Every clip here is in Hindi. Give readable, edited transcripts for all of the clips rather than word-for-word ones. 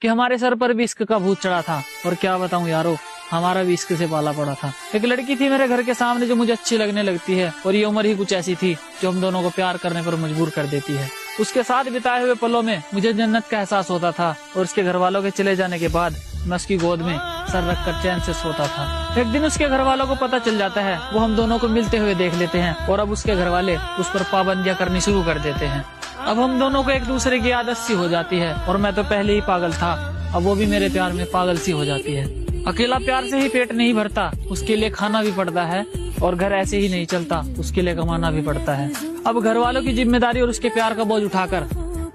कि हमारे सर पर भी इश्क का भूत चढ़ा था। और क्या बताऊं यारो, हमारा भी इश्क से पाला पड़ा था। एक लड़की थी मेरे घर के सामने जो मुझे अच्छी लगने लगती है, और ये उम्र ही कुछ ऐसी थी जो हम दोनों को प्यार करने पर मजबूर कर देती है। उसके साथ बिताए हुए पलों में मुझे जन्नत का एहसास होता था, और उसके घर वालों के चले जाने के बाद मैं उसकी गोद में सर रखकर चैन से सोता था। एक दिन उसके घर वालों को पता चल जाता है, वो हम दोनों को मिलते हुए देख लेते हैं, और अब उसके घर वाले उस पर पाबंदियां करनी शुरू कर देते हैं। अब हम दोनों को एक दूसरे की आदत सी हो जाती है, और मैं तो पहले ही पागल था, अब वो भी मेरे प्यार में पागल सी हो जाती है। अकेला प्यार से ही पेट नहीं भरता, उसके लिए खाना भी पड़ता है, और घर ऐसे ही नहीं चलता, उसके लिए कमाना भी पड़ता है। अब घर वालों की जिम्मेदारी और उसके प्यार का बोझ उठाकर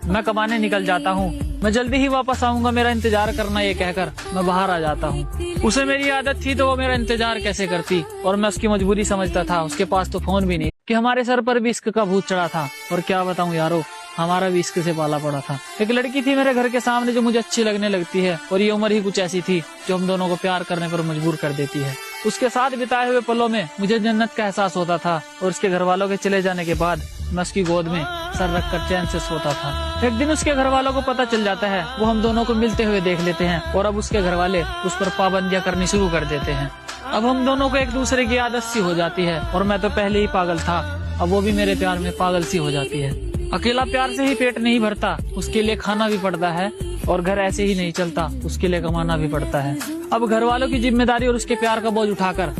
मैं कमाने निकल जाता हूँ। मैं जल्दी ही वापस आऊंगा, मेरा इंतजार करना, ये कहकर मैं बाहर आ जाता हूँ। उसे मेरी आदत थी तो वो मेरा इंतजार कैसे करती, और मैं उसकी मजबूरी समझता था। उसके पास तो फोन भी नहीं कि हमारे सर पर भी इश्क का भूत चढ़ा था। और क्या बताऊं यारो, हमारा भी इश्क से पाला पड़ा था। एक लड़की थी मेरे घर के सामने जो मुझे अच्छी लगने लगती है, और ये उम्र ही कुछ ऐसी थी जो हम दोनों को प्यार करने पर मजबूर कर देती है। उसके साथ बिताए हुए पलों में मुझे जन्नत का एहसास होता था, और उसके घर वालों के चले जाने के बाद मैं उसकी गोद में सर रखकर चैन से सोता था। एक दिन उसके घर वालों को पता चल जाता है, वो हम दोनों को मिलते हुए देख लेते हैं, और अब उसके घर वाले उस पर पाबंदियां करनी शुरू कर देते हैं। अब हम दोनों को एक दूसरे की आदत सी हो जाती है, और मैं तो पहले ही पागल था, अब वो भी मेरे प्यार में पागल सी हो जाती है। अकेला प्यार से ही पेट नहीं भरता, उसके लिए खाना भी पड़ता है, और घर ऐसे ही नहीं चलता, उसके लिए कमाना भी पड़ता है। अब घर वालों की जिम्मेदारी और उसके प्यार का बोझ उठाकर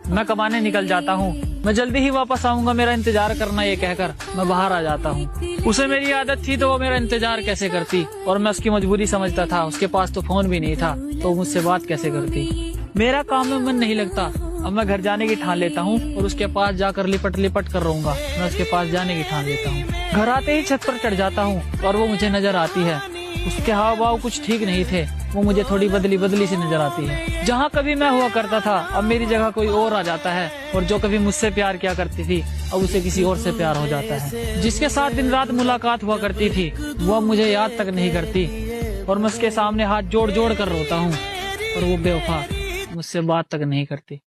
मैं कमाने निकल जाता हूँ। मैं जल्दी ही वापस आऊंगा, मेरा इंतजार करना, ये कहकर मैं बाहर आ जाता हूँ। उसे मेरी आदत थी तो वो मेरा इंतजार कैसे करती, और मैं उसकी मजबूरी समझता था। उसके पास तो फोन भी नहीं था, तो मुझसे बात कैसे करती। मेरा काम में मन नहीं लगता, अब मैं घर जाने की ठान लेता हूँ, और उसके पास जाकर लिपट लिपट कर रहूंगा। मैं उसके पास जाने की ठान लेता हूँ। घर आते ही छत पर चढ़ जाता हूँ, और वो मुझे नजर आती है। उसके हाव भाव कुछ ठीक नहीं थे, वो मुझे थोड़ी बदली बदली सी नजर आती है। जहाँ कभी मैं हुआ करता था, अब मेरी जगह कोई और आ जाता है, और जो कभी मुझसे प्यार किया करती थी, अब उसे किसी और से प्यार हो जाता है। जिसके साथ दिन रात मुलाकात हुआ करती थी, वो अब मुझे याद तक नहीं करती, और मैं उसके सामने हाथ जोड़ जोड़ कर रोता हूँ, और वो बेवफा मुझसे बात तक नहीं करती।